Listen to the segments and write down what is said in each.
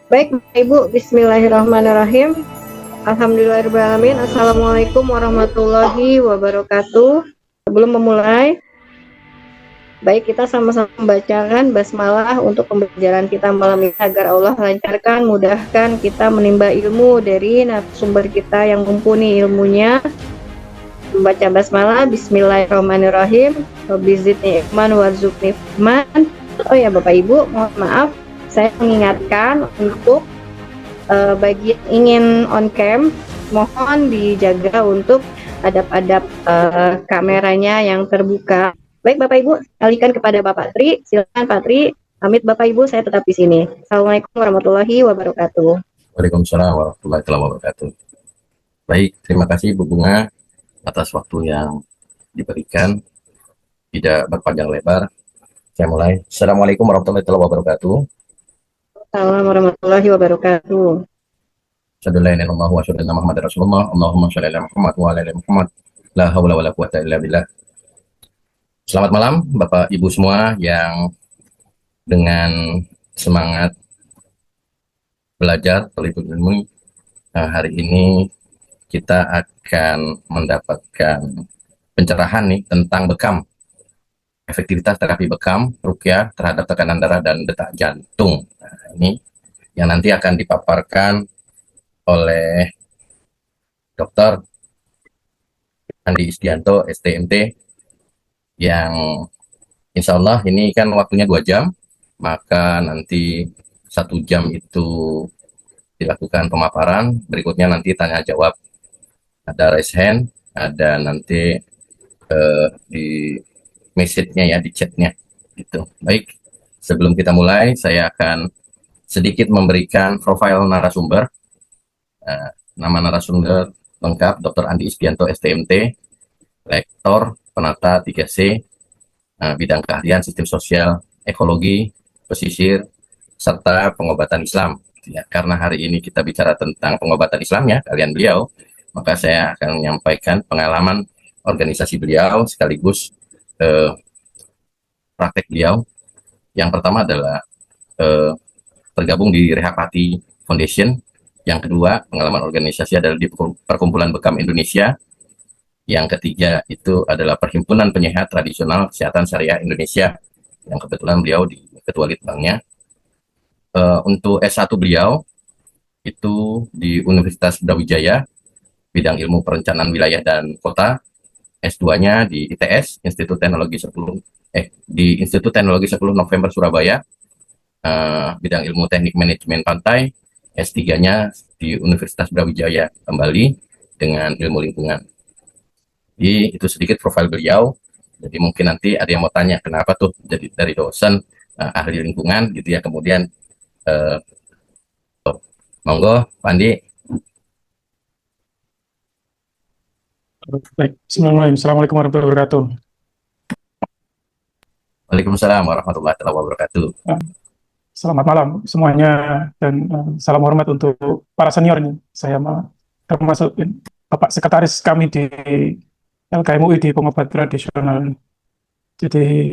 Baik, Bapak Ibu, Bismillahirrahmanirrahim. Alhamdulillahirrahmanirrahim. Assalamualaikum warahmatullahi wabarakatuh. Sebelum memulai, baik kita sama-sama membacakan basmalah untuk pembelajaran kita malam ini agar Allah lancarkan, mudahkan kita menimba ilmu dari narasumber kita yang mumpuni ilmunya. Membaca basmalah, Bismillahirrahmanirrahim. Wabizidni ikman warzuqni fahman. Oh ya Bapak Ibu, mohon maaf, saya mengingatkan untuk bagi yang ingin on cam, mohon dijaga untuk adab-adab kameranya yang terbuka. Baik Bapak Ibu, alihkan kepada Bapak Tri. Silakan Pak Tri. Amit Bapak Ibu, saya tetap di sini. Assalamualaikum warahmatullahi wabarakatuh. Waalaikumsalam warahmatullahi wabarakatuh. Baik, terima kasih Bu Bunga atas waktu yang diberikan. Tidak berpanjang lebar, saya mulai. Assalamualaikum warahmatullahi wabarakatuh. Assalamualaikum warahmatullahi wabarakatuh. Asyhadu an la ilaha illallah wa asyhadu anna Muhammadar Rasulullah. Allahumma shalli ala Muhammad wa ala ali Muhammad. La haula wala quwata illa billah. Selamat malam Bapak Ibu semua yang dengan semangat belajar terlibat ilmu. Hari ini kita akan mendapatkan pencerahan nih tentang bekam, efektivitas terapi bekam, ruqyah terhadap tekanan darah dan detak jantung. Nah, ini yang nanti akan dipaparkan oleh Dr. Andi Isdianto, STMT, yang insya Allah ini kan waktunya 2 jam, maka nanti 1 jam itu dilakukan pemaparan, berikutnya nanti tanya jawab, ada raise hand, ada nanti di message-nya ya, di chat-nya gitu. Baik, sebelum kita mulai saya akan sedikit memberikan profil narasumber. Nama narasumber lengkap Dr. Andi Isdianto STMT, lektor penata 3C, bidang keahlian sistem sosial, ekologi, pesisir, serta pengobatan Islam. Ya, karena hari ini kita bicara tentang pengobatan Islam ya, kalian beliau, maka saya akan menyampaikan pengalaman organisasi beliau sekaligus praktek beliau. Yang pertama adalah tergabung di Rehapati Foundation. Yang kedua, pengalaman organisasi adalah di Perkumpulan Bekam Indonesia. Yang ketiga itu adalah Perhimpunan Penyehat Tradisional Kesehatan Syariah Indonesia, yang kebetulan beliau di ketua litbangnya. Untuk S1 beliau itu di Universitas Brawijaya, bidang ilmu perencanaan wilayah dan kota. S2-nya di ITS, Institut Teknologi 10 di Institut Teknologi 10 November Surabaya, bidang ilmu teknik manajemen pantai. S3-nya di Universitas Brawijaya kembali dengan ilmu lingkungan. Jadi itu sedikit profil beliau. Jadi mungkin nanti ada yang mau tanya kenapa tuh jadi dari dosen ahli lingkungan gitu ya, kemudian monggo Pak Andi. Baik, Assalamualaikum warahmatullahi wabarakatuh. Waalaikumsalam warahmatullahi wabarakatuh. Selamat malam semuanya dan salam hormat untuk para senior ini. Saya termasuk Bapak Sekretaris kami di LKMUI di pengobat tradisional. Jadi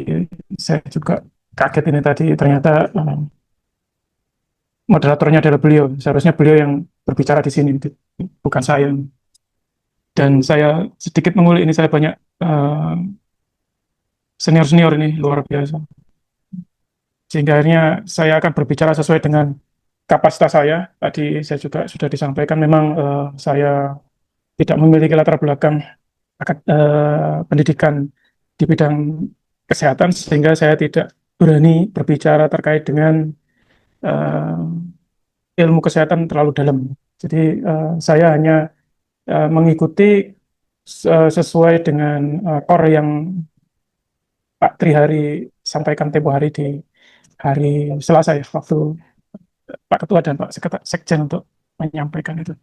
saya juga kaget ini tadi ternyata moderatornya adalah beliau. Seharusnya beliau yang berbicara di sini, bukan saya. Dan saya sedikit mengulik ini, saya banyak senior-senior ini luar biasa. Sehingga akhirnya saya akan berbicara sesuai dengan kapasitas saya. Tadi saya juga sudah disampaikan, memang saya tidak memiliki latar belakang pendidikan di bidang kesehatan, sehingga saya tidak berani berbicara terkait dengan ilmu kesehatan terlalu dalam. Jadi saya hanya mengikuti sesuai dengan core yang Pak Trihari sampaikan tempo hari di hari Selasa ya, waktu Pak Ketua dan Pak Sekjen untuk menyampaikan itu.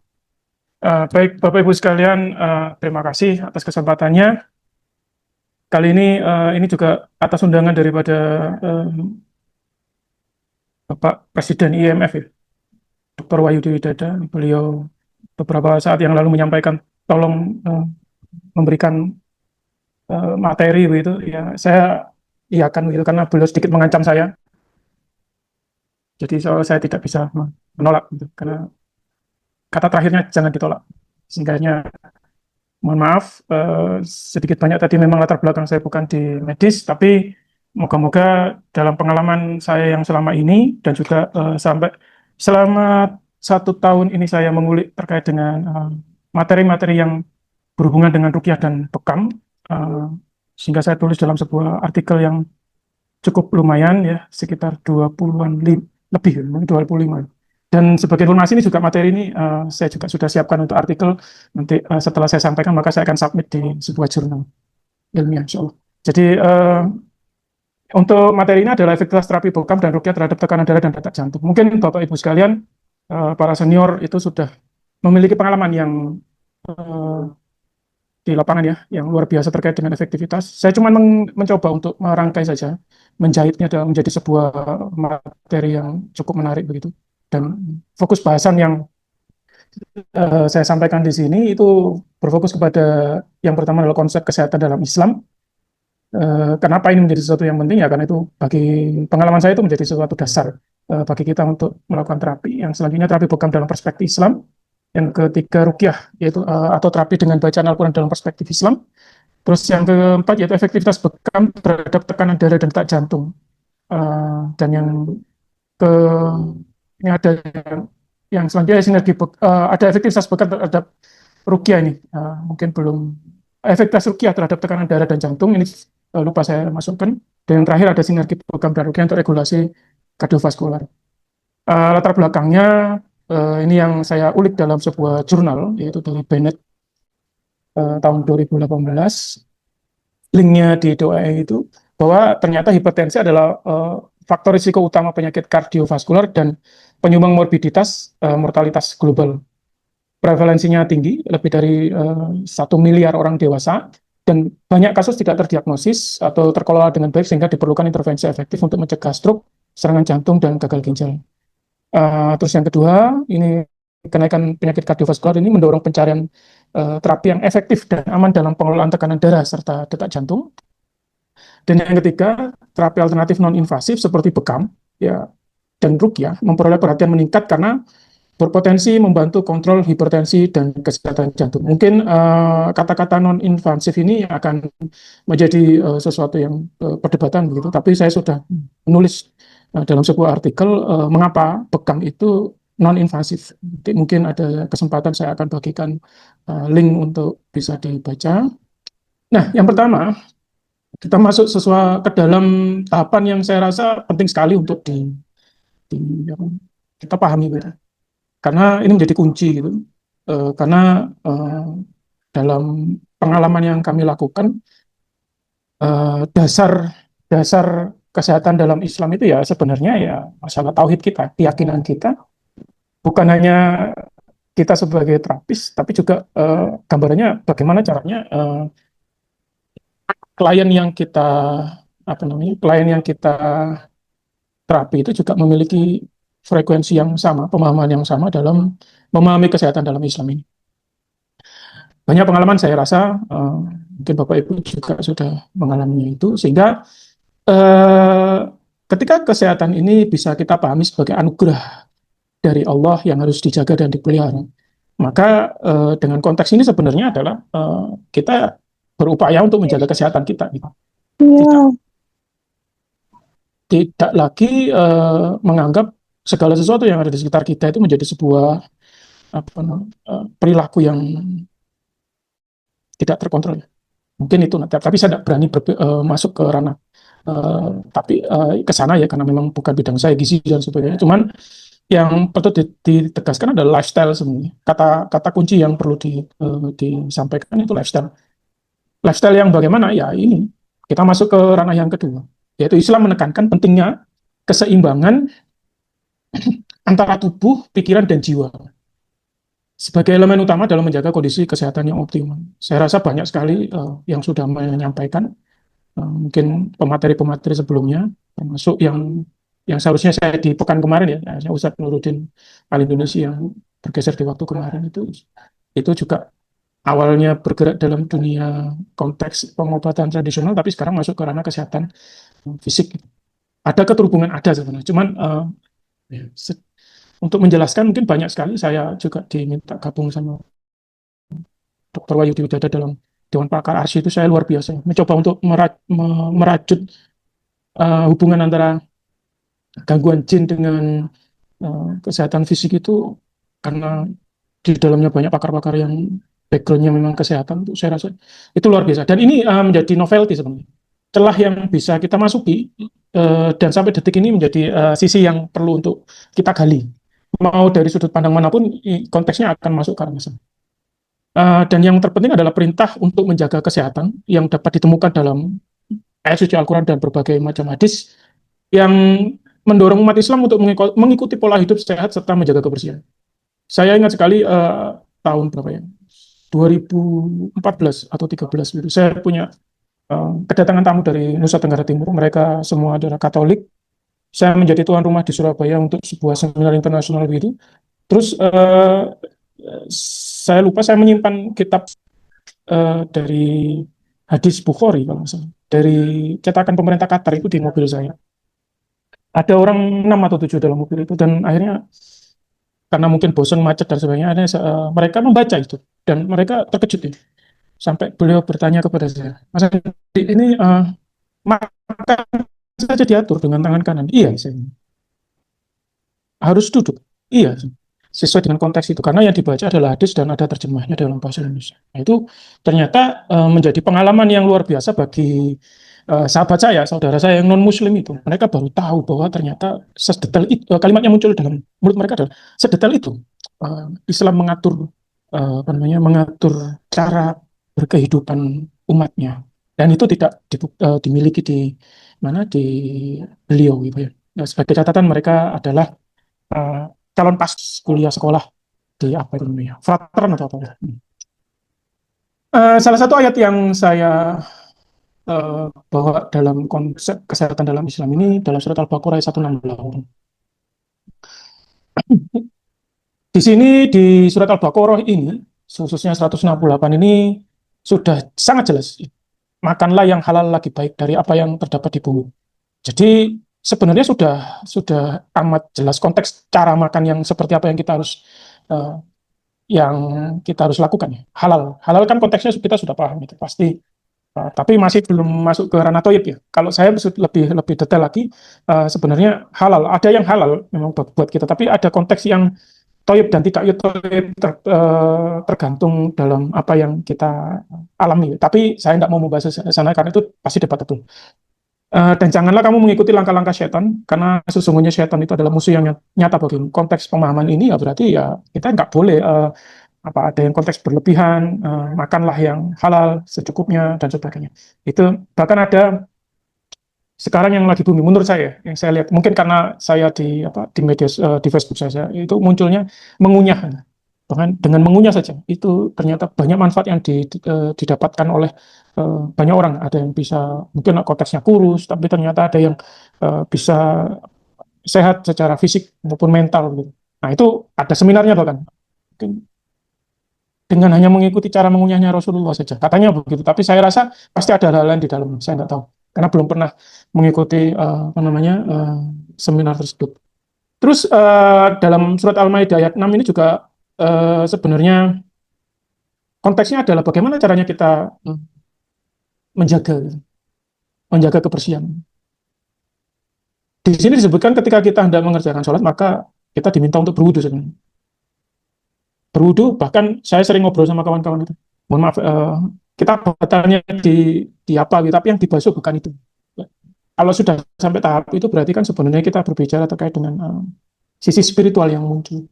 Baik Bapak Ibu sekalian, terima kasih atas kesempatannya. Kali ini juga atas undangan daripada Bapak Presiden IMF ya, Dr. Wahyudi Widada. Beliau beberapa saat yang lalu menyampaikan tolong memberikan materi begitu ya, saya iakan begitu karena beliau sedikit mengancam saya. Jadi saya tidak bisa menolak gitu. Karena kata terakhirnya jangan ditolak. Singkatnya, mohon maaf, sedikit banyak tadi memang latar belakang saya bukan di medis, tapi moga-moga dalam pengalaman saya yang selama ini dan juga sampai selama 1 tahun ini saya mengulik terkait dengan materi-materi yang berhubungan dengan ruqyah dan bekam, eh, sehingga saya tulis dalam sebuah artikel yang cukup lumayan ya, sekitar 20-an lebih, mungkin 25. Dan sebagai informasi ini juga materi ini saya juga sudah siapkan untuk artikel, nanti setelah saya sampaikan maka saya akan submit di sebuah jurnal ilmiah insya Allah. Jadi untuk materi ini adalah efektivitas terapi bekam dan ruqyah terhadap tekanan darah dan detak jantung. Mungkin Bapak Ibu sekalian, para senior itu sudah memiliki pengalaman yang eh, di lapangan ya, yang luar biasa terkait dengan efektivitas. Saya cuma mencoba untuk merangkai saja, menjahitnya dalam menjadi sebuah materi yang cukup menarik begitu. Dan fokus bahasan yang saya sampaikan di sini itu berfokus kepada yang pertama adalah konsep kesehatan dalam Islam. Kenapa ini menjadi sesuatu yang penting ya? Karena itu bagi pengalaman saya itu menjadi sesuatu dasar bagi kita untuk melakukan terapi. Yang selanjutnya terapi bekam dalam perspektif Islam. Yang ketiga ruqyah, yaitu atau terapi dengan bacaan Al-Quran dalam perspektif Islam. Terus yang keempat yaitu efektivitas bekam terhadap tekanan darah dan detak jantung. Dan yang ke ini ada yang selanjutnya sinergi ada efektivitas bekam terhadap ruqyah ini. Mungkin belum efektivitas ruqyah terhadap tekanan darah dan jantung ini lupa saya masukkan. Dan yang terakhir ada sinergi bekam dan ruqyah untuk regulasi kardiovaskular. Latar belakangnya ini yang saya ulik dalam sebuah jurnal yaitu dari Bennett tahun 2018. Linknya di DOAE itu bahwa ternyata hipertensi adalah faktor risiko utama penyakit kardiovaskular dan penyumbang morbiditas mortalitas global. Prevalensinya tinggi, lebih dari 1 miliar orang dewasa, dan banyak kasus tidak terdiagnosis atau terkelola dengan baik sehingga diperlukan intervensi efektif untuk mencegah stroke, serangan jantung, dan gagal ginjal. Terus yang kedua, ini kenaikan penyakit kardiovaskular ini mendorong pencarian terapi yang efektif dan aman dalam pengelolaan tekanan darah serta detak jantung. Dan yang ketiga, terapi alternatif non-invasif seperti bekam ya dan ruqyah memperoleh perhatian meningkat karena berpotensi membantu kontrol hipertensi dan kesehatan jantung. Mungkin kata-kata non-invasif ini akan menjadi sesuatu yang perdebatan begitu, tapi saya sudah menulis dalam sebuah artikel mengapa bekam itu non-invasif. Mungkin ada kesempatan saya akan bagikan link untuk bisa dibaca. Nah, yang pertama, kita masuk sesuai ke dalam tahapan yang saya rasa penting sekali untuk kita pahami gitu. Karena ini menjadi kunci gitu. Karena dalam pengalaman yang kami lakukan, dasar kesehatan dalam Islam itu ya sebenarnya ya masalah tauhid kita, keyakinan kita, bukan hanya kita sebagai terapis, tapi juga gambarannya bagaimana caranya klien yang kita klien yang kita terapi itu juga memiliki frekuensi yang sama, pemahaman yang sama dalam memahami kesehatan dalam Islam ini. Banyak pengalaman saya rasa, mungkin Bapak Ibu juga sudah mengalaminya itu, sehingga ketika kesehatan ini bisa kita pahami sebagai anugerah dari Allah yang harus dijaga dan dipelihara, maka dengan konteks ini sebenarnya adalah kita berupaya untuk menjaga kesehatan kita. Tidak lagi menganggap segala sesuatu yang ada di sekitar kita itu menjadi sebuah perilaku yang tidak terkontrol. Mungkin itu, tapi saya tidak berani masuk ke ranah tapi ke sana ya, karena memang bukan bidang saya, gizi dan sebagainya. Cuman yang perlu ditegaskan adalah lifestyle sebenarnya. Kata kunci yang perlu disampaikan itu lifestyle. Lifestyle yang bagaimana? Ya ini, kita masuk ke ranah yang kedua, yaitu Islam menekankan pentingnya keseimbangan antara tubuh, pikiran, dan jiwa sebagai elemen utama dalam menjaga kondisi kesehatan yang optimal. Saya rasa banyak sekali yang sudah menyampaikan, mungkin pemateri-pemateri sebelumnya, termasuk yang seharusnya saya di pekan kemarin ya, Ustadz Nuruddin Al-Indonesia yang bergeser di waktu kemarin itu juga awalnya bergerak dalam dunia konteks pengobatan tradisional, tapi sekarang masuk ke ranah kesehatan fisik. Ada keterhubungan, ada sebenarnya. Cuman untuk menjelaskan mungkin banyak sekali. Saya juga diminta gabung sama Dr. Wahyu Diwidada dalam Dewan Pakar ARSI, itu saya luar biasa mencoba untuk merajut hubungan antara gangguan jin dengan kesehatan fisik itu, karena di dalamnya banyak pakar-pakar yang backgroundnya memang kesehatan. Itu saya rasa itu luar biasa, dan ini menjadi novelty sebenarnya, celah yang bisa kita masuki, dan sampai detik ini menjadi sisi yang perlu untuk kita gali, mau dari sudut pandang manapun konteksnya akan masuk ke arah sana. Dan yang terpenting adalah perintah untuk menjaga kesehatan yang dapat ditemukan dalam ayat suci Al-Quran dan berbagai macam hadis yang mendorong umat Islam untuk mengikuti pola hidup sehat serta menjaga kebersihan. Saya ingat sekali tahun berapa ya? 2014 atau 13 gitu. Saya punya kedatangan tamu dari Nusa Tenggara Timur. Mereka semua adalah Katolik. Saya menjadi tuan rumah di Surabaya untuk sebuah seminar internasional gitu. Terus saya lupa, saya menyimpan kitab dari hadis Bukhari kalau nggak salah, dari cetakan pemerintah Qatar itu di mobil saya. Ada orang 6 atau 7 dalam mobil itu, dan akhirnya karena mungkin bosan macet dan sebagainya, akhirnya mereka membaca itu dan mereka terkejut ya. Sampai beliau bertanya kepada saya, Mas Andi, ini makan saja diatur dengan tangan kanan. Iya, saya harus duduk. Iya, sesuai dengan konteks itu, karena yang dibaca adalah hadis dan ada terjemahnya dalam bahasa Indonesia. Nah, itu ternyata menjadi pengalaman yang luar biasa bagi sahabat saya, saudara saya yang non Muslim itu. Mereka baru tahu bahwa ternyata sedetail itu, kalimat yang muncul dalam mulut mereka adalah sedetail itu. Islam mengatur apa namanya, mengatur cara berkehidupan umatnya, dan itu tidak dimiliki di mana, di beliau gitu ya. Nah, sebagai catatan, mereka adalah uh, calon pas kuliah sekolah di apa itu namanya, Fratern atau apa ya. Salah satu ayat yang saya bawa dalam konsep kesehatan dalam Islam ini dalam surat Al-Baqarah ayat 168. Di sini di surat Al-Baqarah ini, khususnya 168 ini, sudah sangat jelas, makanlah yang halal lagi baik dari apa yang terdapat di bumi. Jadi sebenarnya sudah amat jelas konteks cara makan yang seperti apa uh, yang kita harus lakukan ya. Halal kan konteksnya kita sudah paham itu pasti. Tapi masih belum masuk ke ranah toyib ya. Kalau saya lebih lebih detail lagi, sebenarnya halal, ada yang halal memang buat kita, tapi ada konteks yang toyib dan tidak toyib, tergantung dalam apa yang kita alami. Tapi saya tidak mau membahas sana karena itu pasti debat itu. Dan janganlah kamu mengikuti langkah-langkah setan, karena sesungguhnya setan itu adalah musuh yang nyata bagi konteks pemahaman ini. Ya berarti ya kita nggak boleh ada yang konteks berlebihan, makanlah yang halal secukupnya dan sebagainya. Itu bahkan ada sekarang yang lagi booming menurut saya, yang saya lihat mungkin karena saya di media, di Facebook saya itu munculnya mengunyah. Bahkan dengan mengunyah saja itu ternyata banyak manfaat yang didapatkan oleh banyak orang. Ada yang bisa mungkin konteksnya kurus, tapi ternyata ada yang bisa sehat secara fisik maupun mental gitu. Nah, itu ada seminarnya bahkan. Mungkin dengan hanya mengikuti cara mengunyahnya Rasulullah saja. Katanya begitu, tapi saya rasa pasti ada hal lain di dalamnya. Saya nggak tahu. Karena belum pernah mengikuti seminar tersebut. Terus dalam surat Al-Maidah ayat 6 ini juga sebenarnya konteksnya adalah bagaimana caranya kita menjaga kebersihan. Di sini disebutkan ketika kita hendak mengerjakan sholat, maka kita diminta untuk berwudu sebenarnya. Berwudu, bahkan saya sering ngobrol sama kawan-kawan itu. Mohon maaf, kita batalnya di apa gitu, tapi yang dibasuh bukan itu. Kalau sudah sampai tahap itu berarti kan sebenarnya kita berbicara terkait dengan sisi spiritual yang muncul.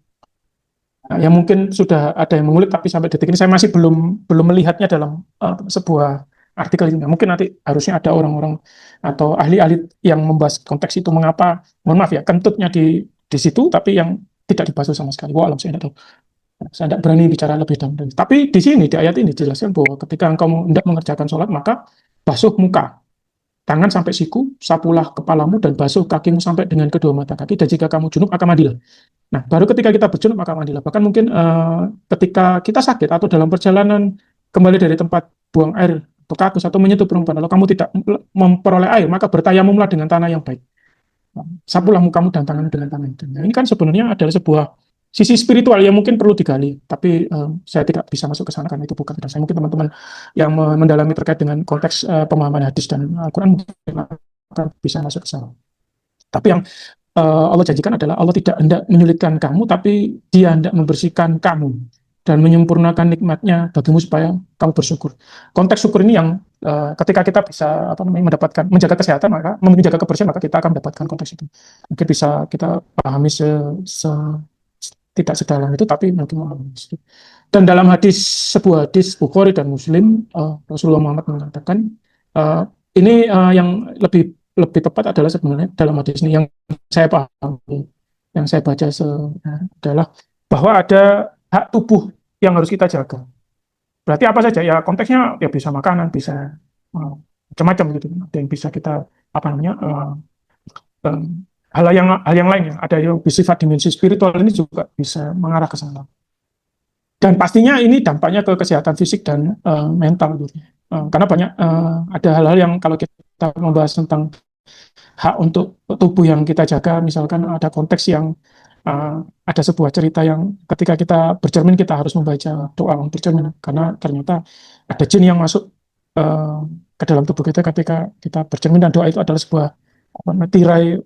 Nah, yang mungkin sudah ada yang mengulik, tapi sampai detik ini saya masih belum melihatnya dalam sebuah artikel ini. Mungkin nanti harusnya ada orang-orang atau ahli-ahli yang membahas konteks itu, mengapa, mohon maaf ya, kentutnya di situ, tapi yang tidak dibasuh sama sekali. Wah, alam, saya tidak tahu. Saya tidak berani bicara lebih dalam. Tapi di sini, di ayat ini dijelaskan bahwa ketika engkau hendak mengerjakan sholat, maka basuh muka, tangan sampai siku, sapulah kepalamu, dan basuh kakimu sampai dengan kedua mata kaki, dan jika kamu junub, maka mandilah. Nah, baru ketika kita berjunub, maka mandilah. Bahkan mungkin ketika kita sakit atau dalam perjalanan kembali dari tempat buang air, atau kakus, atau menyentuh perempuan, lalu kamu tidak memperoleh air, maka bertayamumlah dengan tanah yang baik. sapulah mukamu dan tanganmu dengan tangan itu. Nah, ini kan sebenarnya adalah sebuah sisi spiritual yang mungkin perlu digali, tapi saya tidak bisa masuk ke sana karena itu bukan bidang saya. Mungkin teman-teman yang mendalami terkait dengan konteks pemahaman hadis dan Al-Quran mungkin akan bisa masuk ke sana. Tapi yang Allah janjikan adalah Allah tidak hendak menyulitkan kamu, tapi Dia hendak membersihkan kamu dan menyempurnakan nikmatnya bagimu supaya kamu bersyukur. Konteks syukur ini yang ketika kita bisa mendapatkan menjaga kesehatan, maka menjaga kebersihan, maka kita akan mendapatkan konteks itu. Mungkin bisa kita pahami tidak sedalam itu, tapi mungkin memahami. Dan dalam sebuah hadis Bukhari dan Muslim, Rasulullah Muhammad mengatakan, ini yang lebih tepat adalah sebenarnya dalam hadis ini yang saya pahami, yang saya baca adalah bahwa ada hak tubuh yang harus kita jaga. Berarti apa saja? Ya konteksnya ya bisa makanan, bisa macam-macam gitu. Ada yang bisa kita hal yang lain ya. Ada yang bersifat dimensi spiritual, ini juga bisa mengarah ke sana. Dan pastinya ini dampaknya ke kesehatan fisik dan mental gitu. Karena banyak ada hal-hal yang kalau kita membahas tentang hak untuk tubuh yang kita jaga, misalkan ada konteks yang ada sebuah cerita yang ketika kita bercermin kita harus membaca doa bercermin, karena ternyata ada jin yang masuk ke dalam tubuh kita ketika kita bercermin, dan doa itu adalah sebuah tirai.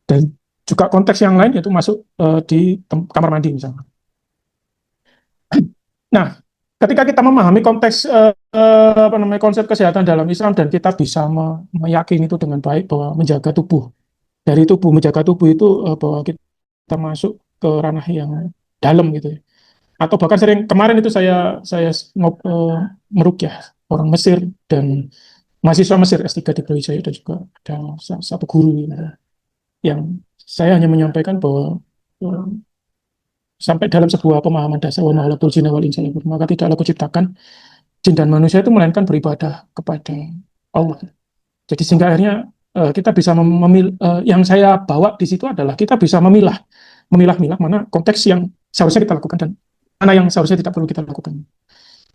Dan juga konteks yang lain yaitu masuk di kamar mandi misalnya. Nah, ketika kita memahami konteks konsep kesehatan dalam Islam dan kita bisa meyakini itu dengan baik bahwa menjaga tubuh, dari tubuh menjaga tubuh itu bahwa kita masuk ke ranah yang dalam gitu ya. Atau bahkan kemarin itu saya meruqyah orang Mesir dan mahasiswa Mesir S3 di Brawijaya, dan juga ada satu guru yang saya hanya menyampaikan bahwa sampai dalam sebuah pemahaman dasar wa ma khalaqtul jinna wal insa illa liya'budun, maka tidaklah kuciptakan jin dan manusia itu melainkan beribadah kepada Allah. Jadi sehingga akhirnya kita bisa memilih, yang saya bawa di situ adalah kita bisa memilah-milah mana konteks yang seharusnya kita lakukan dan mana yang seharusnya tidak perlu kita lakukan.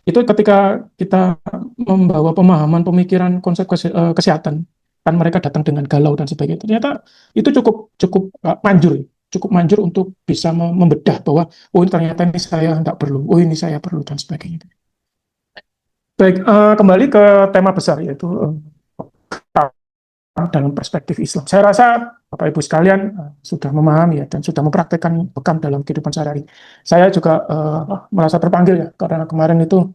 Itu ketika kita membawa pemahaman, pemikiran, konsep kesehatan, kan mereka datang dengan galau dan sebagainya. Ternyata itu cukup manjur untuk bisa membedah bahwa oh ini ternyata ini saya tidak perlu, oh ini saya perlu dan sebagainya. Baik, kembali ke tema besar yaitu dalam perspektif Islam. Saya rasa Bapak Ibu sekalian sudah memahami ya, dan sudah mempraktekkan bekam dalam kehidupan sehari-hari. Saya juga merasa terpanggil ya, karena kemarin itu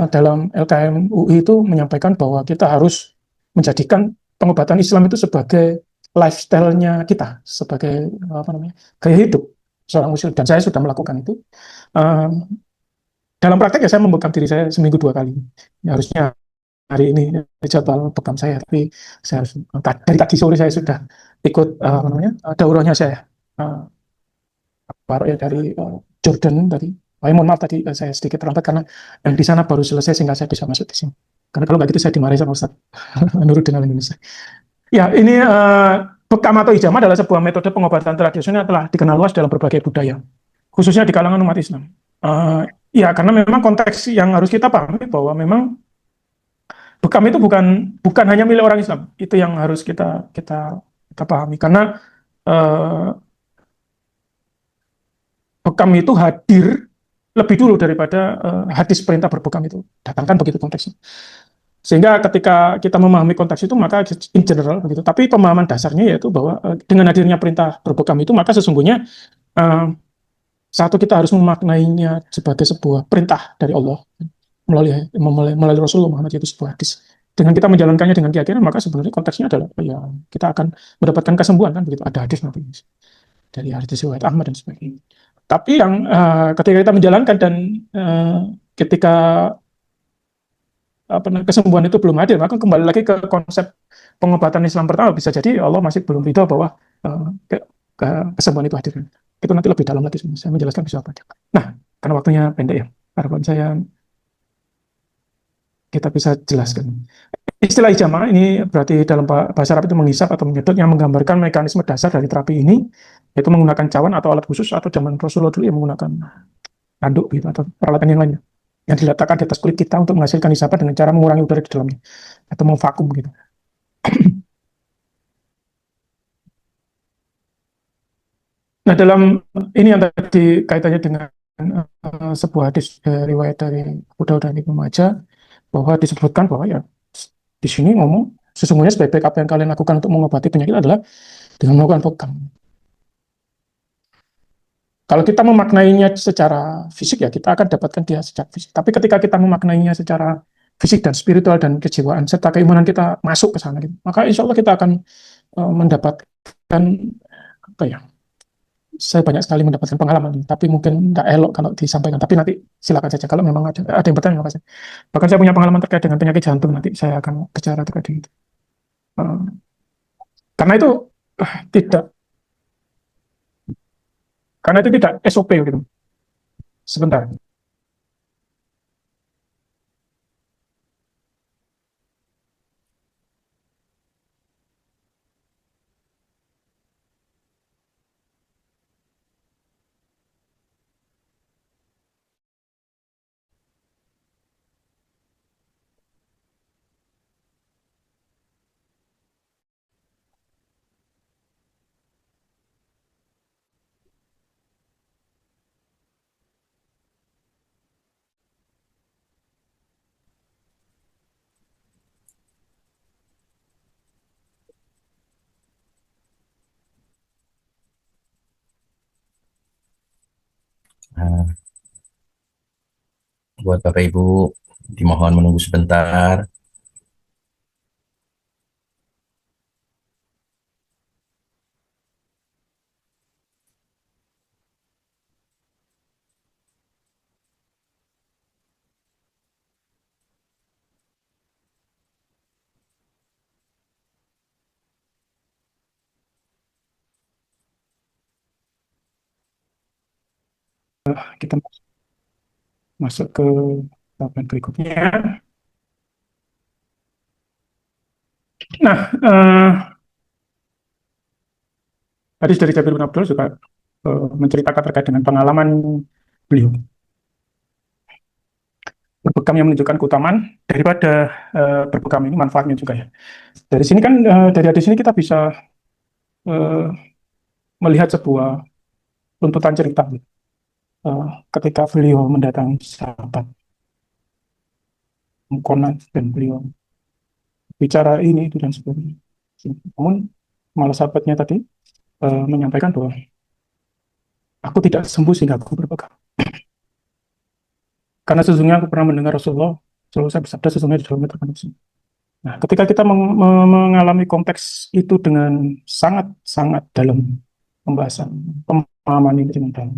dalam LKM UI itu menyampaikan bahwa kita harus menjadikan pengobatan Islam itu sebagai lifestyle-nya kita, sebagai gaya hidup seorang muslim, dan saya sudah melakukan itu. Dalam praktek ya saya membekam diri saya seminggu 2 kali. Ya, harusnya hari ini jadwal bekam saya, tapi saya harus, dari tadi sore saya sudah ikut daurahnya saya dari Jordan tadi. Mohon maaf tadi saya sedikit terlambat karena yang di sana baru selesai sehingga saya bisa masuk di sini. Karena kalau nggak gitu saya dimarahi sama Ustaz Nuruddin Al-Indonesia. Ya, ini bekam atau hijama adalah sebuah metode pengobatan tradisional yang telah dikenal luas dalam berbagai budaya, khususnya di kalangan umat Islam. Ya, karena memang konteks yang harus kita pahami bahwa memang bekam itu bukan hanya milik orang Islam. Itu yang harus kita pahami, karena bekam itu hadir lebih dulu daripada hadis perintah berbekam itu datangkan, begitu konteksnya. Sehingga ketika kita memahami konteks itu, maka in general begitu. Tapi pemahaman dasarnya yaitu bahwa dengan hadirnya perintah berbekam itu, maka sesungguhnya satu, kita harus memaknainya sebagai sebuah perintah dari Allah melalui Rasulullah Muhammad, yaitu sebuah hadis. Dengan kita menjalankannya dengan keyakinan, maka sebenarnya konteksnya adalah ya kita akan mendapatkan kesembuhan, kan begitu. Ada hadis nanti dari hadis riwayat Ahmad dan sebagainya. Tapi yang ketika kita menjalankan dan ketika kesembuhan itu belum hadir, maka kembali lagi ke konsep pengobatan Islam pertama, bisa jadi Allah masih belum ridho bahwa kesembuhan itu hadir. Itu nanti lebih dalam lagi saya menjelaskan bisa apa. Nah, karena waktunya pendek ya, harapan saya kita bisa jelaskan. Istilah hijama ini berarti dalam bahasa Arab itu menghisap atau menyedot, yang menggambarkan mekanisme dasar dari terapi ini, yaitu menggunakan cawan atau alat khusus, atau zaman Rasulullah dulu yang menggunakan tanduk gitu, atau peralatan yang lainnya yang diletakkan di atas kulit kita untuk menghasilkan hisapan dengan cara mengurangi udara di dalamnya atau memvakum gitu. Nah, dalam ini yang tadi kaitannya dengan sebuah hadis riwayat dari Abu Daud dan Ibnu Majah, bahwa disebutkan bahwa ya di sini ngomong sesungguhnya sebaik-baik apa yang kalian lakukan untuk mengobati penyakit adalah dengan melakukan bekam. Kalau kita memaknainya secara fisik ya kita akan dapatkan dia secara fisik. Tapi ketika kita memaknainya secara fisik dan spiritual dan kejiwaan serta keimanan kita masuk ke sana, gitu, maka insya Allah kita akan mendapatkan apa ya? Saya banyak sekali mendapatkan pengalaman, tapi mungkin tidak elok kalau disampaikan. Tapi nanti silakan saja kalau memang ada yang bertanya, makasih. Bahkan saya punya pengalaman terkait dengan penyakit jantung, nanti saya akan bicara terkait dengan itu. Uh, karena itu tidak, karena itu tidak SOP gitu. Sebentar. Nah, buat Bapak Ibu, dimohon menunggu sebentar. Kita masuk ke tahapan berikutnya. Nah, hadis dari Jabir bin Abdullah juga menceritakan terkait dengan pengalaman beliau berbekam yang menunjukkan keutamaan daripada berbekam ini manfaatnya juga ya. Dari sini kan dari hadis ini kita bisa uh, melihat sebuah tuntutan cerita ketika beliau mendatangi sahabat Muqannad dan beliau bicara ini itu dan sebagainya. Namun malah sahabatnya tadi menyampaikan bahwa aku tidak sembuh sehingga aku berbekam. Karena sesungguhnya aku pernah mendengar Rasulullah selalu saya bersabda sesungguhnya di dalamnya terkandung sembuh. Nah, ketika kita mengalami konteks itu dengan sangat-sangat dalam pembahasan pemahaman ini dengan dalam,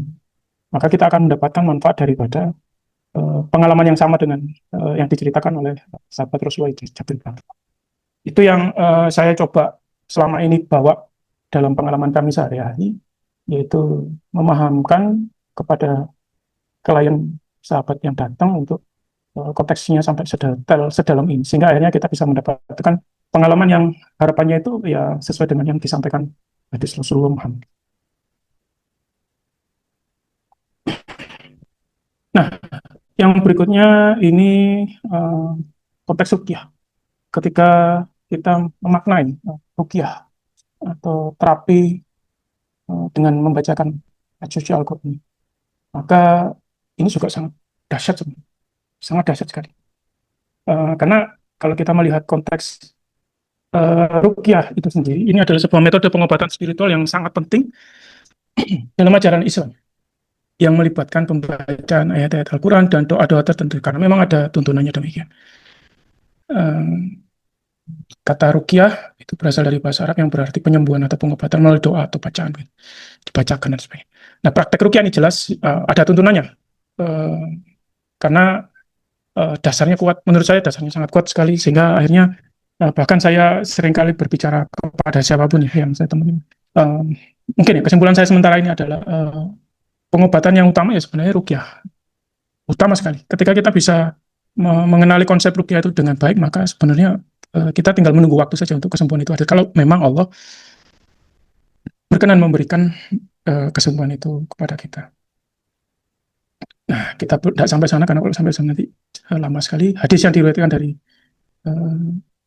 maka kita akan mendapatkan manfaat daripada pengalaman yang sama dengan yang diceritakan oleh sahabat Rasulullah itu, Jabir bin Abdullah. Itu yang saya coba selama ini bawa dalam pengalaman kami sehari-hari, yaitu memahamkan kepada klien sahabat yang datang untuk konteksnya sampai sedalam ini, sehingga akhirnya kita bisa mendapatkan pengalaman yang harapannya itu ya sesuai dengan yang disampaikan hadis Rasulullah Muhammad. Nah, yang berikutnya ini konteks ruqyah. Ketika kita memaknai ruqyah atau terapi dengan membacakan ayat suci Al-Quran, maka ini juga sangat dahsyat, sangat dahsyat sekali. Karena kalau kita melihat konteks ruqyah itu sendiri, ini adalah sebuah metode pengobatan spiritual yang sangat penting dalam ajaran Islam, yang melibatkan pembacaan ayat-ayat Al-Quran dan doa-doa tertentu, karena memang ada tuntunannya demikian. Kata ruqyah itu berasal dari bahasa Arab yang berarti penyembuhan atau pengobatan melalui doa atau bacaan, dibacakan dan sebagainya. Nah, praktek ruqyah ini jelas ada tuntunannya, karena dasarnya kuat, menurut saya dasarnya sangat kuat sekali, sehingga akhirnya bahkan saya seringkali berbicara kepada siapapun ya yang saya temui. Mungkin ya, kesimpulan saya sementara ini adalah pengobatan yang utama ya sebenarnya ruqyah. Utama sekali. Ketika kita bisa mengenali konsep ruqyah itu dengan baik, maka sebenarnya kita tinggal menunggu waktu saja untuk kesembuhan itu ada. Kalau memang Allah berkenan memberikan kesembuhan itu kepada kita. Nah, kita tidak sampai sana karena kalau sampai sana nanti lama sekali. Hadis yang diriwayatkan dari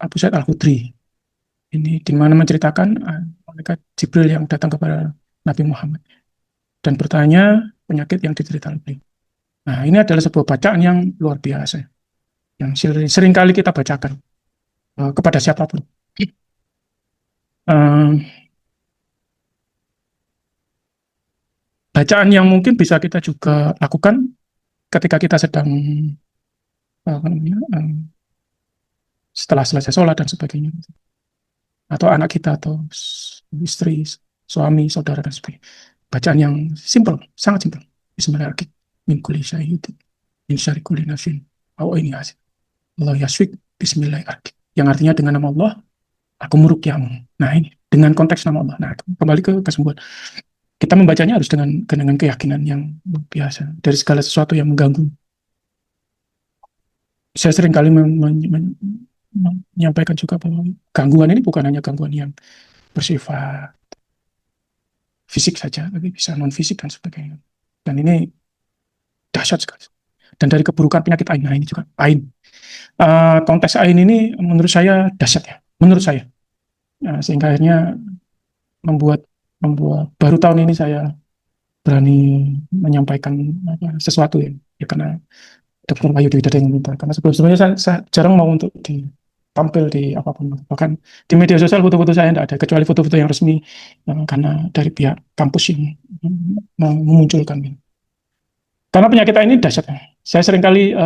Abu Sa'id Al-Khudri ini di mana menceritakan malaikat Jibril yang datang kepada Nabi Muhammad. dan bertanya penyakit yang diderita oleh beliau. Nah, ini adalah sebuah bacaan yang luar biasa, yang sering kali kita bacakan kepada siapapun. Eh, Bacaan yang mungkin bisa kita juga lakukan ketika kita sedang apa namanya, setelah selesai sholat dan sebagainya, atau anak kita, atau istri, suami, saudara dan sebagainya. Bacaan yang simple, sangat simple. Bismillahirrahmanirrahim. Min kulli syai'in, min syarri kulli nafsin, aw ini hasil. Allah yasfik, Bismillahirrahmanirrahim. Yang artinya dengan nama Allah, aku meruqyahmu. Nah ini, dengan konteks nama Allah. Nah, kembali ke kesembuhan. Kita membacanya harus dengan keyakinan yang biasa dari segala sesuatu yang mengganggu. Saya sering kali menyampaikan juga bahwa gangguan ini bukan hanya gangguan yang bersifat fisik saja, tapi bisa non fisik dan sebagainya. Dan ini dahsyat sekali. Dan dari keburukan penyakit ain, nah ini juga ain. Konteks ain ini menurut saya dahsyat ya, menurut saya. Sehingga akhirnya membuat baru tahun ini saya berani menyampaikan sesuatu ya karena Dr. Bayu Dwi Dada yang meminta. Karena sebelumnya saya jarang mau untuk tampil di apapun. Bahkan di media sosial foto-foto saya tidak ada, kecuali foto-foto yang resmi karena dari pihak kampus yang memunculkan. Karena penyakit ini dahsyat. Saya seringkali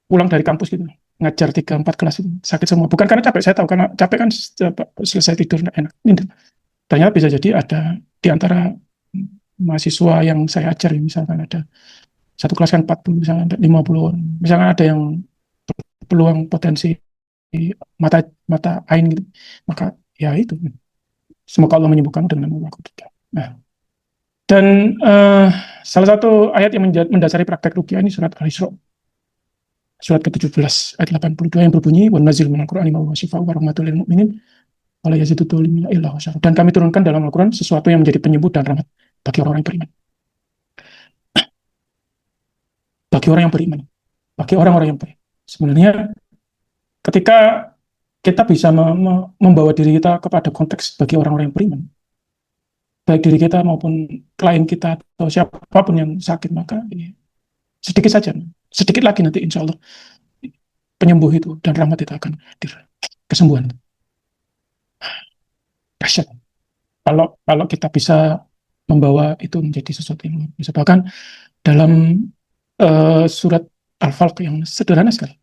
pulang dari kampus gitu, ngajar 3-4 kelas itu sakit semua. Bukan karena capek, saya tahu karena capek kan selesai tidur enak. Ternyata bisa jadi ada di antara mahasiswa yang saya ajar, misalkan ada satu kelas kan 40, misalkan ada 50 orang, misalkan ada yang peluang potensi mata ain gitu, maka ya itu, semoga Allah menyembuhkan dengan nama Allah. Nah, dan salah satu ayat yang mendasari praktek ruqyah ini surat Al-Isra, surat ke-17 ayat 82 yang berbunyi wa nazzil minal qur'ani ma huwa syifaa'un wa rahmatul lil mu'minin wa la yazidu dzalimin illa khusara. Dan kami turunkan dalam Al-Qur'an sesuatu yang menjadi penyembuh dan rahmat bagi orang yang beriman. Bagi orang yang beriman, bagi orang-orang yang beriman. Sebenarnya ketika kita bisa membawa diri kita kepada konteks bagi orang-orang yang beriman, baik diri kita maupun klien kita atau siapapun yang sakit, maka sedikit saja, sedikit lagi nanti insya Allah penyembuh itu dan rahmat itu akan hadir, kesembuhan. Dahsyat. Kalau kita bisa membawa itu menjadi sesuatu yang luar biasa. Bahkan dalam surat Al-Falq yang sederhana sekali,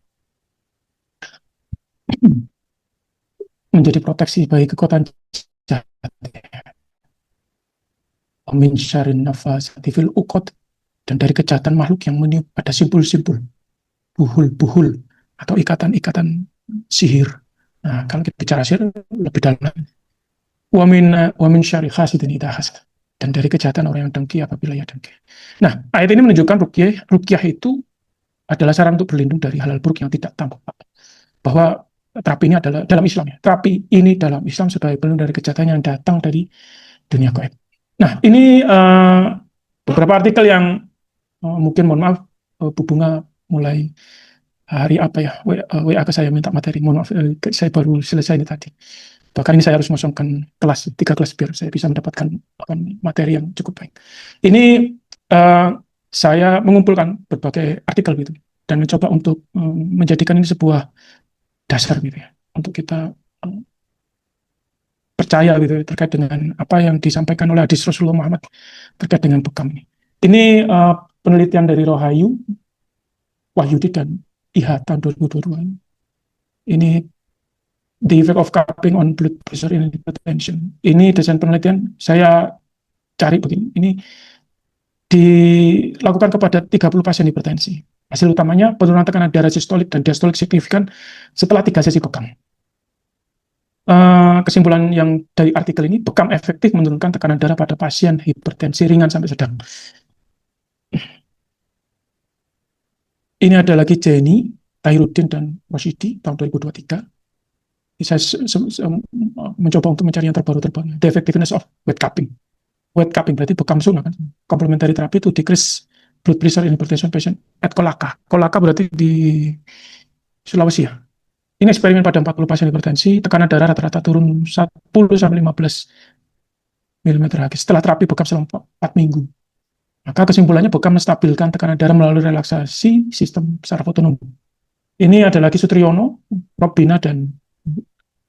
menjadi proteksi bagi kekuatan jahat. Min syarrin nafasati fil uqad, dan dari kejahatan makhluk yang meniup pada simpul-simpul, buhul-buhul atau ikatan-ikatan sihir. Nah, kalau kita bicara sihir lebih dalam. Wa min syarri hasidin idza hasad, dan dari kejahatan orang yang dengki apabila ia dengki. Nah, ayat ini menunjukkan ruqyah itu adalah cara untuk berlindung dari hal-hal buruk yang tidak tampak. Bahwa terapi ini adalah dalam Islam ya. Terapi ini dalam Islam sebagai pelindung dari kejahatan yang datang dari dunia gaib. Nah, ini beberapa artikel yang mungkin mohon maaf Bu Bunga mulai hari apa ya WA ke saya minta materi. Mohon maaf, saya baru selesai ini tadi. Bahkan ini saya harus mengosongkan 3 kelas biar saya bisa mendapatkan materi yang cukup baik. Ini saya mengumpulkan berbagai artikel gitu dan mencoba untuk menjadikan ini sebuah dasar gitu ya untuk kita percaya gitu terkait dengan apa yang disampaikan oleh hadis Rasulullah Muhammad terkait dengan bekam ini. Ini penelitian dari Rohayu, Wahyudi dan IHA tahun 2022. Ini The Effect of Cupping on Blood Pressure in Hypertension. Ini desain penelitian saya cari begini. Ini dilakukan kepada 30 pasien hipertensi. Hasil utamanya penurunan tekanan darah sistolik dan diastolik signifikan setelah 3 sesi bekam. Kesimpulan yang dari artikel ini, bekam efektif menurunkan tekanan darah pada pasien hipertensi ringan sampai sedang. Ini ada lagi Jenny, Tahirudin, dan Roshidi tahun 2023. Saya mencoba untuk mencari yang terbaru. The effectiveness of wet cupping. Wet cupping berarti bekam sunnah kan. Complementary therapy to decrease blood pressure in hypertension patient at Kolaka. Kolaka berarti di Sulawesi ya. Ini eksperimen pada 40 pasien hipertensi, tekanan darah rata-rata turun 10-15 mm Hg setelah terapi bekam selama 4 minggu. Maka kesimpulannya bekam menstabilkan tekanan darah melalui relaksasi sistem saraf otonom. Ini ada lagi Sutriyono, Robina, dan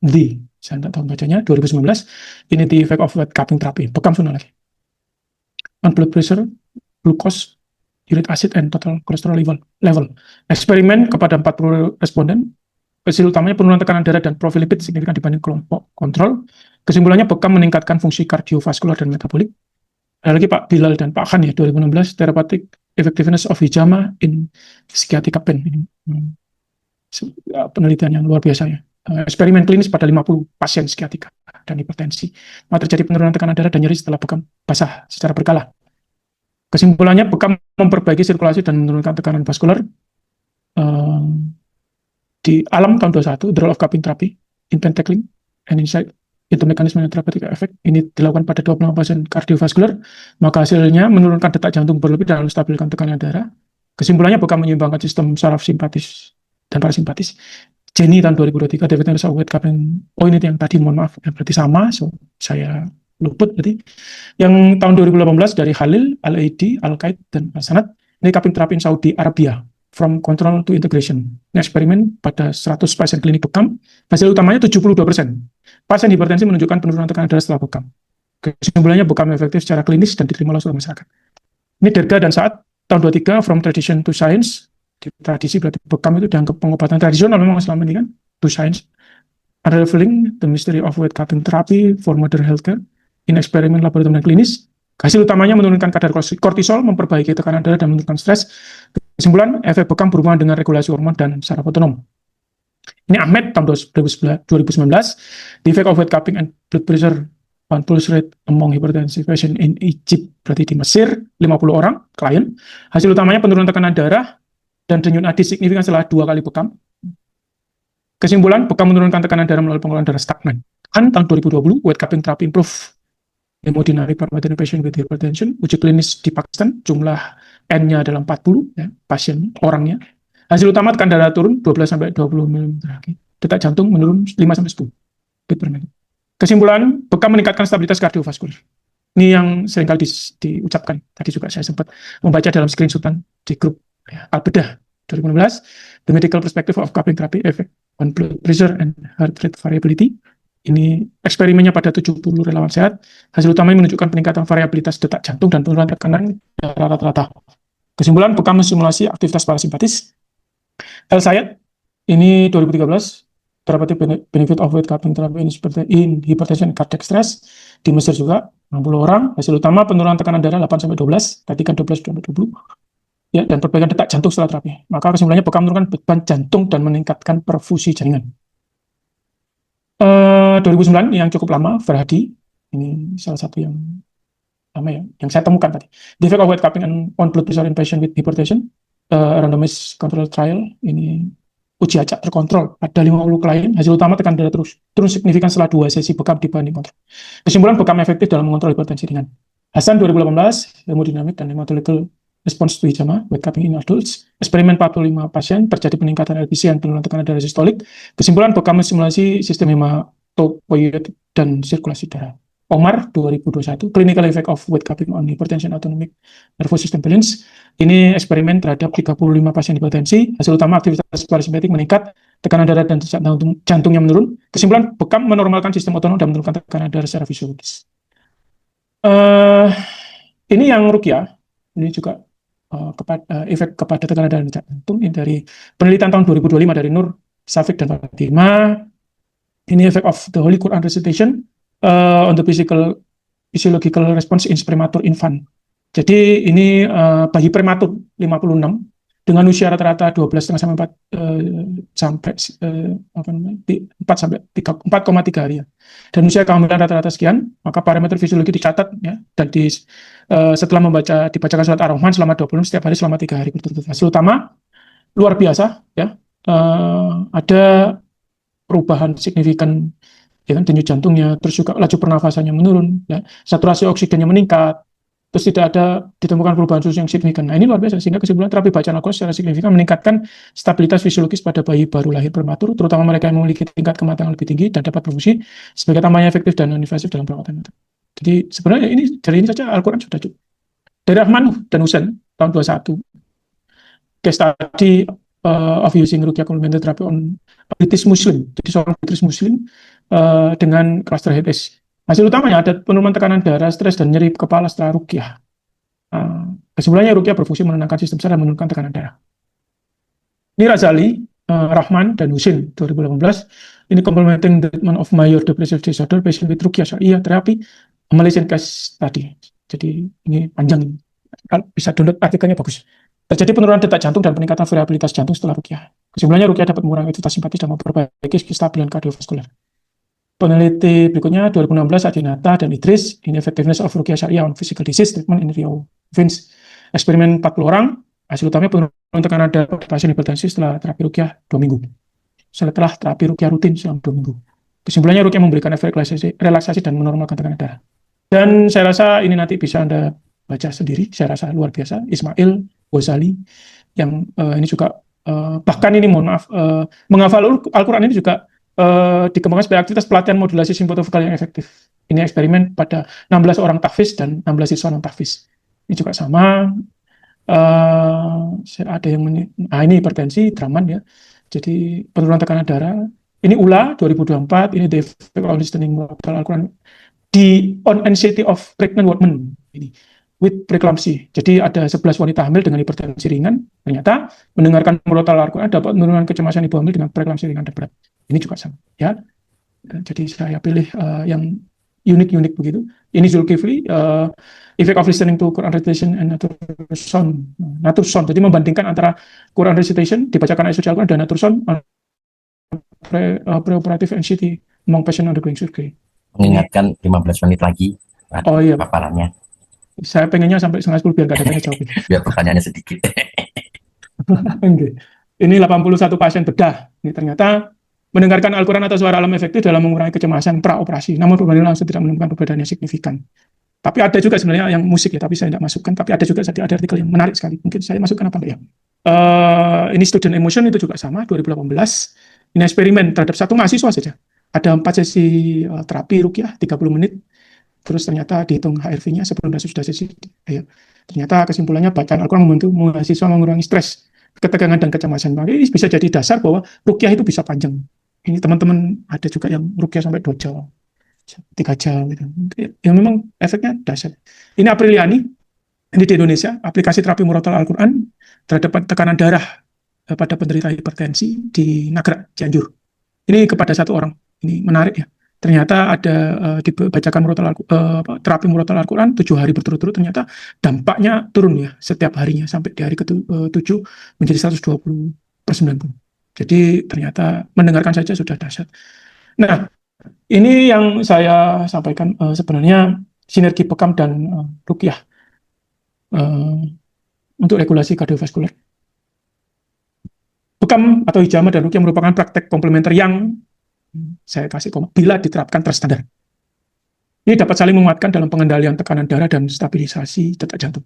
Lee. Saya tidak tahu bacanya, 2019. Ini the effect of wet cupping therapy. Bekam sunnah lagi. On blood pressure, glucose, uric acid, and total cholesterol level. Eksperimen kepada 40 responden. Hasil utamanya penurunan tekanan darah dan profil lipid signifikan dibanding kelompok kontrol. Kesimpulannya bekam meningkatkan fungsi kardiovaskular dan metabolik. Ada lagi Pak Bilal dan Pak Khan ya, 2016, Therapeutic Effectiveness of Hijama in Sciatica Pain. Ini penelitian yang luar biasa ya. Eksperimen klinis pada 50 pasien sciatica dan hipertensi. Maka terjadi penurunan tekanan darah dan nyeri setelah bekam basah secara berkala. Kesimpulannya bekam memperbaiki sirkulasi dan menurunkan tekanan vaskular. Di alam tahun 21, The Role of Cupping Therapy in Pain Tackling and Insight into Mechanism and Therapeutic Effect. Ini dilakukan pada 25 pasien kardiovaskular, maka hasilnya menurunkan detak jantung berlebih dan menstabilkan tekanan darah. Kesimpulannya bekam menyeimbangkan sistem saraf simpatis dan parasimpatis. Jenny tahun 2023, Definition of Wet Cupping. Oh ini yang tadi, mohon maaf, berarti sama, so saya luput berarti. Yang tahun 2018 dari Halil, Al-Aidi, Al-Qaid, dan Al-Sanad. Ini cupping therapy in Saudi Arabia. From control to integration. Ini eksperimen pada 100 pasien klinik bekam. Hasil utamanya 72%. Pasien hipertensi menunjukkan penurunan tekanan darah setelah bekam. Kesimpulannya bekam efektif secara klinis dan diterima oleh seluruh masyarakat. Ini Derga dan Saat tahun 23, From Tradition to Science. Di tradisi berarti bekam itu dianggap pengobatan tradisional memang selama ini kan. To Science. Unraveling the mystery of wet cupping therapy for modern healthcare in eksperimen laboratorium dan klinis. Hasil utamanya menurunkan kadar kortisol, memperbaiki tekanan darah, dan menurunkan stres. Kesimpulan, efek bekam berhubungan dengan regulasi hormon dan saraf otonom. Ini Ahmed tahun 2019, the effect of wet cupping and blood pressure on pulse rate among hypertensive patient in Egypt, berarti di Mesir, 50 orang, klien. Hasil utamanya penurunan tekanan darah dan denyut nadi signifikan setelah 2 kali bekam. Kesimpulan, bekam menurunkan tekanan darah melalui pengeluaran darah stagnan. Kan tahun 2020, wet cupping therapy improve hemodynamic parameter patient with hypertension. Uji klinis di Pakistan, jumlah N-nya adalah 40, ya, pasien orangnya. Hasil utama tekanan darah turun 12-20 mm Hg. Detak jantung menurun 5-10 beat per menit. Kesimpulan, bekam meningkatkan stabilitas kardiovaskular. Ini yang seringkali diucapkan. Tadi juga saya sempat membaca dalam screenshotan di grup ya, Al-Bedah 2016, The Medical Perspective of Cupping Therapy Effect on Blood Pressure and Heart Rate Variability. Ini eksperimennya pada 70 relawan sehat. Hasil utamanya menunjukkan peningkatan variabilitas detak jantung dan penurunan tekanan darah rata-rata. Kesimpulan, bekam mensimulasi aktivitas parasimpatis. El Sayed, ini 2013, Therapeutic Benefit of Wet Cupping Therapy in Hypertension and Cardiac Stress, di Mesir juga, 60 orang. Hasil utama penurunan tekanan darah 8-12, tadi kan 12-20. Ya, dan perbaikan detak jantung setelah terapi. Maka kesimpulannya bekam menurunkan beban jantung dan meningkatkan perfusi jaringan. 2009 yang cukup lama, Farhadi, ini salah satu yang lama ya, yang saya temukan tadi. The effect of wet cupping on blood pressure in patient with hypertension, randomized control trial, ini uji acak terkontrol pada 50 klien. Hasil utama tekanan darah turun signifikan setelah 2 sesi bekam dibanding kontrol. Kesimpulan, bekam efektif dalam mengontrol hipertensi ringan. Hasan 2018, hemodinamik dan hematological response to hijama, wet cupping in adults. Eksperimen 45 pasien, terjadi peningkatan LPC dan penurunan tekanan darah sistolik. Kesimpulan, bekam mensimulasi sistem hematopoietik dan sirkulasi darah. Omar 2021, clinical effect of wet cupping on hypertension autonomic nervous system balance. Ini eksperimen terhadap 35 pasien hipertensi. Hasil utama aktivitas parasimpatik meningkat, tekanan darah dan jantungnya menurun. Kesimpulan, bekam menormalkan sistem otonom dan menurunkan tekanan darah secara fisiologis. Ini yang ruqyah, ini juga efek kepada tekanan darah dan jantung. Ini dari penelitian tahun 2025 dari Nur, Safik, dan Fatima. Ini effect of the Holy Quran recitation on the physiological response in premature infant. Jadi ini bayi prematur 56 dengan usia rata-rata 12,5 sampai 4,3 hari ya. Dan usia kehamilan rata-rata sekian, maka parameter fisiologi dicatat ya, dan setelah dibacakan surat Ar-Rahman selama 20 setiap hari selama 3 hari berturut-turut. Hasil utama luar biasa ya. Ada perubahan signifikan ya kan, denyut jantungnya, terus juga laju pernafasannya menurun ya, saturasi oksigennya meningkat. Terus tidak ada ditemukan perubahan susu yang signifikan. Nah ini luar biasa, sehingga kesimpulan terapi bacaan Al-Quran secara signifikan meningkatkan stabilitas fisiologis pada bayi baru lahir prematur, terutama mereka yang memiliki tingkat kematangan lebih tinggi dan dapat berfungsi sebagai tambahan efektif dan non-invasif dalam perawatan. Jadi sebenarnya dari ini saja Al-Quran sudah cukup. Dari Rahman dan Husain tahun 21, case study of using Ruqyah complementary therapy on British Muslim. Jadi seorang British Muslim dengan cluster headache. Hasil utamanya ada penurunan tekanan darah, stres, dan nyeri kepala setelah Ruqyah. Kesimpulannya Ruqyah berfungsi menenangkan sistem saraf dan menurunkan tekanan darah. Ini Razali, Rahman, dan Husain 2018. Ini complementing treatment of major depressive disorder patient with Ruqyah Syariah therapy Malaysian case tadi. Jadi ini panjang. Kalau bisa download artikelnya bagus. Terjadi penurunan detak jantung dan peningkatan variabilitas jantung setelah Ruqyah. Kesimpulannya Ruqyah dapat mengurangi aktivitas simpatis dan memperbaiki kestabilan kardiovaskular. Peneliti berikutnya 2016 Adinata dan Idris, in effectiveness of Ruqyah Syariah on physical disease treatment in Rio Vince. Eksperimen 40 orang, hasil utamanya penurunan tekanan darah pada pasien hipertensi setelah terapi Ruqyah 2 minggu. Setelah terapi Ruqyah rutin selama 2 minggu. Kesimpulannya Ruqyah memberikan efek relaksasi dan menormalkan tekanan darah. Dan saya rasa ini nanti bisa Anda baca sendiri, saya rasa luar biasa. Ismail Ghazali yang ini juga bahkan ini mohon maaf menghafal Al-Quran ini juga dikembangkan sebagai aktivitas pelatihan modulasi simpatofokal yang efektif. Ini eksperimen pada 16 orang tahfiz dan 16 siswa non tahfiz. Ini juga sama. Ada yang ini hipertensi, Draman ya. Jadi penurunan tekanan darah. Ini ULA 2024. Ini the effect of listening Al-Quran di on anxiety of pregnant women ini with preeclampsia. Jadi ada 11 wanita hamil dengan hipertensi ringan, ternyata mendengarkan murotal Al-Quran dapat menurunkan kecemasan ibu hamil dengan preeklamsia ringan dan berat. Ini juga sama, ya. Jadi saya pilih yang unik-unik begitu. Ini Zulkifli, effect of listening to Quran recitation and natur sound. Jadi membandingkan antara Quran recitation dibacakan ayat suci Al-Quran dan natur sound preoperative anxiety among patient undergoing surgery. Mengingatkan 15 menit lagi iya, paparannya. Saya pengennya sampai 9:30 biar gak ada tanya jawab. Biar pertanyaannya sedikit. Ini 81 pasien bedah. Ini ternyata mendengarkan Al-Quran atau suara alam efektif dalam mengurangi kecemasan praoperasi. Namun perbandingan langsung tidak menemukan perbedaan yang signifikan. Tapi ada juga sebenarnya yang musik ya, tapi saya tidak masukkan. Tapi ada juga ada artikel yang menarik sekali. Mungkin saya masukkan apa enggak ya? Ini student emotion itu juga sama 2018. Ini eksperimen terhadap satu mahasiswa saja. Ada 4 sesi terapi Ruqyah 30 menit. Terus ternyata dihitung HRV-nya sebelum dan sesudah sesi. Ya. Ternyata kesimpulannya bacaan Al-Quran membantu mahasiswa mengurangi stres, ketegangan dan kecemasan. Maka ini bisa jadi dasar bahwa Ruqyah itu bisa panjang. Ini teman-teman ada juga yang Ruqyah sampai 2 jam, 3 jam gitu. Yang memang efeknya dahsyat. Ini Apriliani, ini di Indonesia, aplikasi terapi murotal Al-Quran terhadap tekanan darah pada penderita hipertensi di Nagrek, Cianjur. Ini kepada 1 orang. Ini menarik ya. Ternyata ada dibacakan terapi murotal Al-Quran 7 hari berturut-turut, ternyata dampaknya turun ya setiap harinya sampai di hari ke-7 menjadi 120/90. Jadi ternyata mendengarkan saja sudah dahsyat. Nah, ini yang saya sampaikan sebenarnya sinergi bekam dan Ruqyah untuk regulasi kardiovaskuler. Bekam atau hijamah dan Ruqyah merupakan praktek komplementer yang saya kasih bila diterapkan terstandar. Ini dapat saling menguatkan dalam pengendalian tekanan darah dan stabilisasi detak jantung.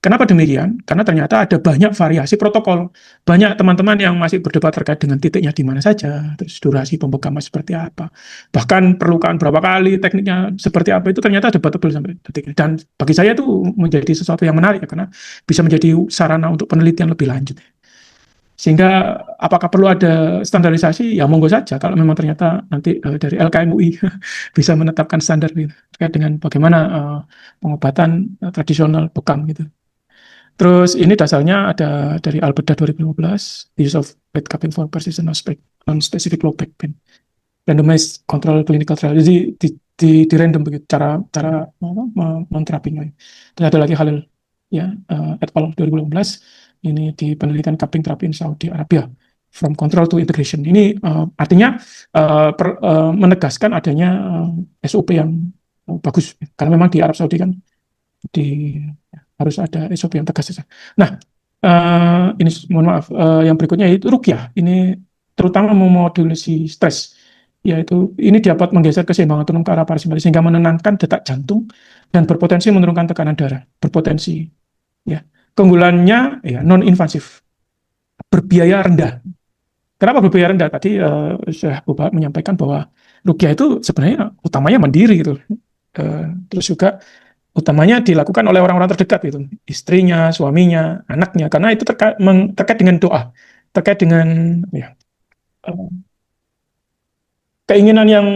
Kenapa demikian? Karena ternyata ada banyak variasi protokol. Banyak teman-teman yang masih berdebat terkait dengan titiknya di mana saja, terus durasi pembekaman seperti apa, bahkan perlukan berapa kali, tekniknya seperti apa, itu ternyata debatable sampai detik ini. Dan bagi saya itu menjadi sesuatu yang menarik ya, karena bisa menjadi sarana untuk penelitian lebih lanjut. Sehingga apakah perlu ada standarisasi? Ya monggo saja kalau memang ternyata nanti dari LKM UI bisa menetapkan standar gitu, terkait dengan bagaimana pengobatan tradisional bekam gitu. Terus ini dasarnya ada dari Alberta 2015, use of bed cupping for persistent non-specific low back pain, randomized control clinical trial. Jadi di random begitu cara menterapinya. Terus ada lagi Halil ya et al 2018. Ini di penelitian cupping terapi in Saudi Arabia, from control to integration. Ini artinya menegaskan adanya SOP yang bagus, karena memang di Arab Saudi kan harus ada SOP yang tegas. Nah, ini mohon maaf, yang berikutnya itu Ruqyah. Ini terutama memodulasi stres, yaitu ini dapat menggeser keseimbangan tubuh ke arah parasimpatis sehingga menenangkan detak jantung dan berpotensi menurunkan tekanan darah. Berpotensi, ya. Keunggulannya ya non-invasif, berbiaya rendah. Kenapa berbiaya rendah? Tadi Syekh Buba menyampaikan bahwa Ruqyah itu sebenarnya utamanya mandiri gitu. Terus juga utamanya dilakukan oleh orang-orang terdekat gitu, istrinya, suaminya, anaknya, karena itu terkait dengan doa, terkait dengan ya, eh, keinginan yang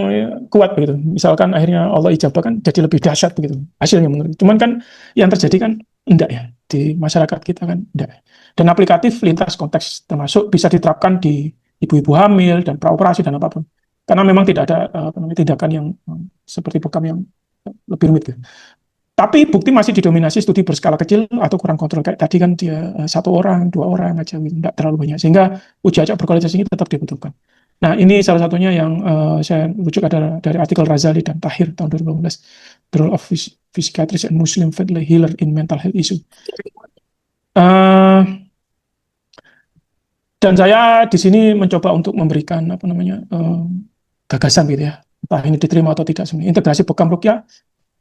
kuat begitu. Misalkan akhirnya Allah ijabah jadi lebih dahsyat begitu hasilnya menurut. Cuman kan yang terjadi kan enggak ya di masyarakat kita kan enggak. Dan aplikatif lintas konteks termasuk bisa diterapkan di ibu-ibu hamil dan praoperasi dan apapun. Karena memang tidak ada tindakan yang seperti bekam yang lebih rumit gitu. Tapi bukti masih didominasi studi berskala kecil atau kurang kontrol. Kayak tadi kan dia 1 orang, 2 orang aja, gitu. Nggak terlalu banyak. Sehingga uji acak berkualitas ini tetap dibutuhkan. Nah, ini salah satunya yang saya rujuk adalah dari artikel Razali dan Tahir tahun 2018, The Role of Psychiatrist and Muslim Family Healer in Mental Health Issue. Dan saya di sini mencoba untuk memberikan gagasan gitu ya, entah ini diterima atau tidak. Integrasi bekam rukyah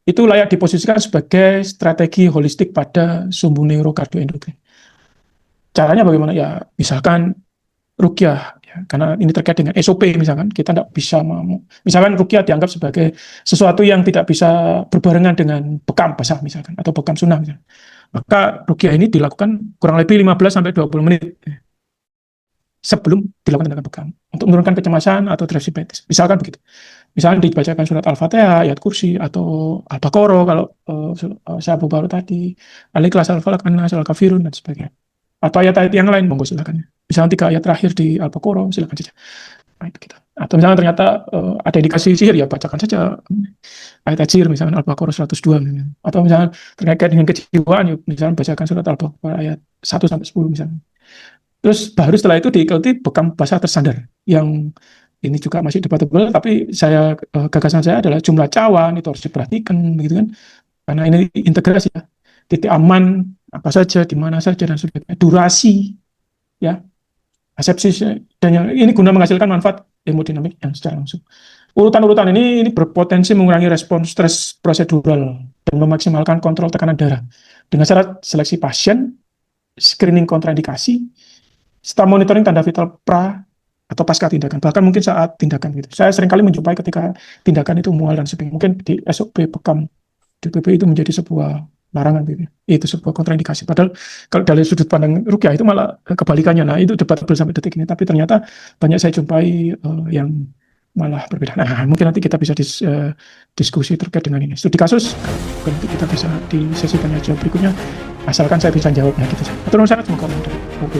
itu layak diposisikan sebagai strategi holistik pada sumbu neurokardioendokrin. Caranya bagaimana? Ya, misalkan rukyah, ya, karena ini terkait dengan SOP misalkan, kita tidak bisa misalkan rukyah dianggap sebagai sesuatu yang tidak bisa berbarengan dengan bekam basah misalkan, atau bekam sunnah misalkan. Maka rukyah ini dilakukan kurang lebih 15-20 menit sebelum dilakukan tindakan bekam untuk menurunkan kecemasan atau depresi psikiatritis. Misalkan begitu. Misalnya dibacakan surat Al-Fatihah, ayat kursi, atau Al-Baqarah kalau saya baru tadi, Al-Ikhlas, Al-Falaq, An-Nas, Al-Kafirun, dan sebagainya. Atau ayat-ayat yang lain, monggo silakan. Misalnya 3 ayat terakhir di Al-Baqarah, silakan saja. Nah, itu kita. Atau misalnya ternyata ada indikasi sihir, ya bacakan saja ayat sihir, misalnya Al-Baqarah 102. Misalnya. Atau misalnya terkait dengan kejiwaan, misalnya bacakan surat Al-Baqarah ayat 1-10 misalnya. Terus baru setelah itu diikuti bekam basah tersandar, yang ini juga masih debatable, tapi gagasan saya adalah jumlah cawan itu harus diperhatikan, begitu kan? Karena ini integrasi ya, titik aman apa saja, di mana saja dan sebagainya, durasi, ya, asepsis, dan yang ini guna menghasilkan manfaat hemodinamik yang secara langsung. Urutan-urutan ini berpotensi mengurangi respon stres prosedural dan memaksimalkan kontrol tekanan darah dengan syarat seleksi pasien, screening kontraindikasi, serta monitoring tanda vital pra atau pasca tindakan, bahkan mungkin saat tindakan gitu. Saya seringkali menjumpai ketika tindakan itu mual dan sebagainya. Mungkin di SOP bekam DPP itu menjadi sebuah larangan gitu. Itu sebuah kontraindikasi. Padahal kalau dari sudut pandang rukyah itu malah kebalikannya. Nah, itu debatable sampai detik ini. Tapi ternyata banyak saya jumpai yang malah berbeda. Nah, mungkin nanti kita bisa diskusi terkait dengan ini. Studi kasus, nanti kita bisa di sesi tanya jawab berikutnya. Asalkan saya bisa jawabnya gitu saja. Terima kasih, semoga bermanfaat. Oke,